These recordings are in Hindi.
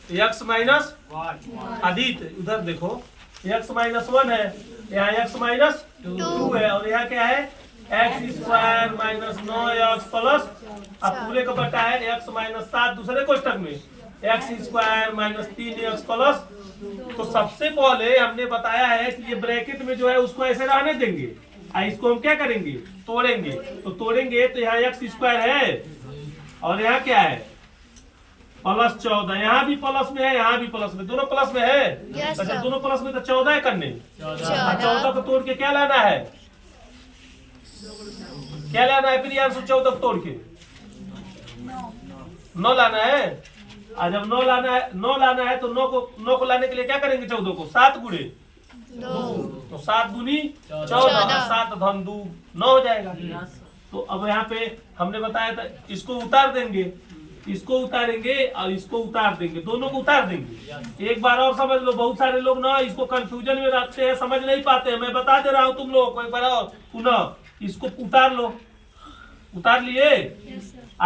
x माइनस आदित्य उधर देखो x माइनस 1 है, यहाँ x माइनस 2 है और यहाँ क्या है x square minus 9x plus अब पूरे का बटा है x माइनस 7 दूसरे कोष्टक में x square minus 3x plus. तो सबसे पहले हमने बताया है कि ये ब्रैकेट में जो है उसको ऐसे रहने देंगे, इसको हम क्या करेंगे तोड़ेंगे। तो तोड़ेंगे तो यहाँ x स्क्वायर है और यहाँ क्या है प्लस 14, यहाँ भी प्लस में है यहाँ भी प्लस में, दोनों प्लस में है। तो जब दोनों प्लस में तो 14 है करने, 14 को तोड़ के क्या लाना है, क्या लाना है फिर 14 को तोड़ के 9 लाना है। और जब 9 लाना है तो 9 को लाने के लिए क्या करेंगे 14 को 7 गुणे 2, तो 7 दूनी 14, 7 धन 2 9 हो जाएगा। तो अब यहाँ पे हमने बताया था इसको उतार देंगे, इसको उतारेंगे और इसको उतार देंगे, दोनों को उतार देंगे। एक बार और समझ लो, बहुत सारे लोग ना इसको कंफ्यूजन में रखते हैं, समझ नहीं पाते हैं। मैं बता दे रहा हूँ तुम लोग को एक बार और पुनः, इसको उतार लो, उतार लिए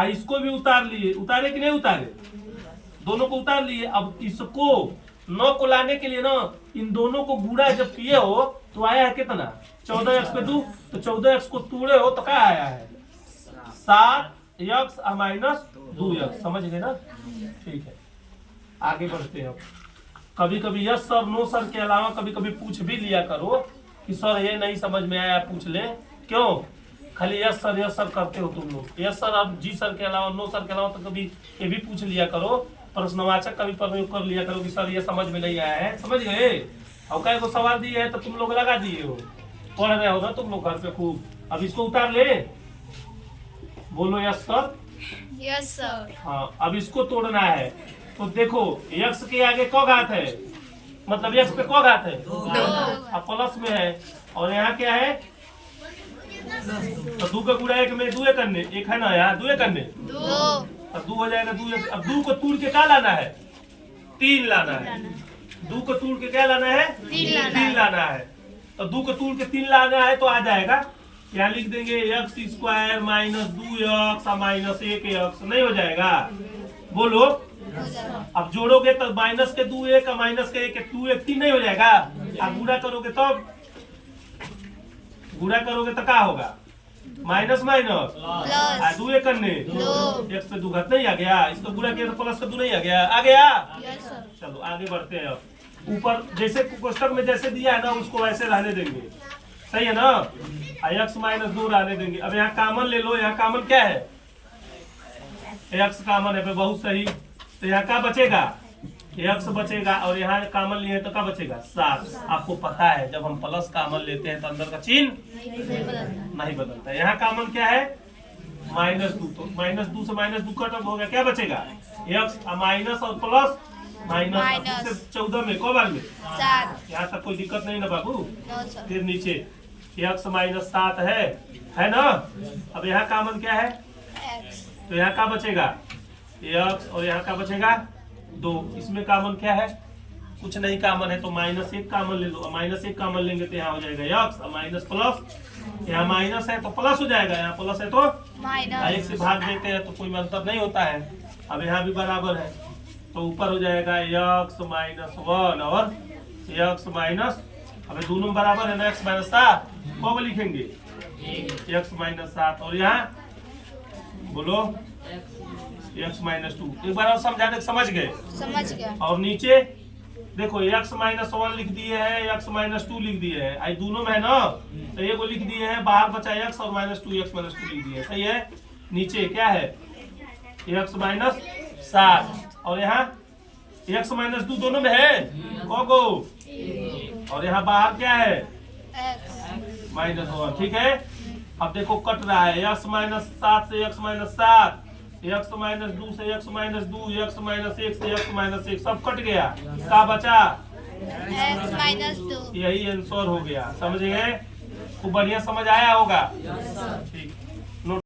इसको भी उतार लिए, उतारे कि नहीं उतारे, दोनों को उतार लिए। अब इसको 9 को लाने के लिए ना इन दोनों को गुणा जब किए हो तो आया है कितना 14x पे 2, तो 14x को तोड़े हो तो क्या आया है 7x माइनस 2x, समझ गए ना। ठीक है आगे बढ़ते हैं। कभी कभी यस सर नो सर के अलावा कभी कभी पूछ भी लिया करो कि सर ये नहीं समझ में आया पूछ ले, क्यों खाली यस सर करते हो तुम लोग। यस सर अब जी सर के अलावा नो सर के अलावा तो कभी ये भी पूछ लिया करो, प्रश्नवाचक का भी प्रयोग कर लिया करो कि सर ये समझ में नहीं आया है, समझ गए। और कई को सवाल दिए है तो तुम लोग लगा दिए हो, पढ़ रहे हो ना तुम लोग घर पे खूब। अब इसको उतार ले, बोलो यस सर। Yes sir. हाँ अब इसको तोड़ना है तो देखो x के आगे क घात है, मतलब x पे क घात है, अब प्लस में है और यहाँ क्या है तो 2 का गुणा 1 में 2 करने, एक है ना यहाँ 2 करने, अब 2 हो जाएगा 2। अब 2 को तोड़ के क्या लाना है 3 लाना है, 2 को तोड़ के क्या लाना है 3 लाना है। तो 2 को तोड़ के 3 लाना है तो आ जाएगा, यहाँ लिख देंगे x square minus 2x minus 1x, नहीं हो जाएगा बोलो। अब जोड़ोगे तो माइनस के 2 1 माइनस के 1 2 1 3 नहीं हो जाएगा। अब गुणा करोगे तो क्या होगा माइनस माइनस 2 करने x पे 2 घात नहीं आ गया, इसको गुणा किया तो प्लस का 2 नहीं आ गया, आ गया। चलो आगे बढ़ते हैं। अब ऊपर जैसे क्वेश्चन में जैसे दिया है ना उसको वैसे रहने देंगे, सही है ना। x माइनस 2 रहने देंगे। अब यहाँ कॉमन ले लो, यहाँ कॉमन क्या है x कॉमन है, बहुत सही। तो यहाँ क्या बचेगा x बचेगा और यहाँ कॉमन लिए तो क्या बचेगा 7। आपको पता है जब हम प्लस कॉमन लेते हैं तो अंदर का चिन्ह नहीं बदलता। यहाँ कॉमन क्या है माइनस 2, तो माइनस 2 से माइनस 2 कट हो गया, क्या बचेगा x माइनस और प्लस माइनस 14 में को बार में 7। यहाँ तक कोई दिक्कत नहीं ना बाबू। फिर नीचे x माइनस 7 है ना। अब यहाँ कॉमन क्या है तो यहाँ क्या बचेगा x और यहाँ क्या बचेगा 2। इसमें कॉमन क्या है कुछ नहीं कॉमन है तो माइनस 1 कॉमन ले लो, माइनस 1 कॉमन लेंगे तो यहाँ हो जाएगा x और माइनस प्लस, यहाँ माइनस है तो प्लस हो जाएगा, यहाँ प्लस है तो 1 से भाग देते हैं तो कोई अंतर नहीं होता है। अब यहाँ भी बराबर है तो ऊपर हो जाएगा x माइनस 1 और x माइनस, अब दोनों बराबर है ना x माइनस 7 कब लिखेंगे x माइनस 7 और यहाँ बोलो x माइनस 2। एक बार और समझाने समझ गए। और नीचे देखो x माइनस 1 लिख दिए हैं, x माइनस 2 लिख दिए हैं, आई दोनों में है ना तो ये को लिख दिए हैं, बाहर बचा x और माइनस 2 x माइनस 2 लिख दिए, सही है। नीचे क्या है x माइनस 7 और यहाँ x माइनस 2 दोनों में है को और यहाँ बाहर क्या है माइनस 1, ठीक है। अब देखो कट रहा है x माइनस 7 से x माइनस 7, x माइनस 2 से x माइनस 2, x माइनस 1 से x माइनस 1, सब कट गया, क्या बचा x माइनस 2। यही आंसर हो गया, समझ गए। खूब बढ़िया समझ आया होगा, ठीक।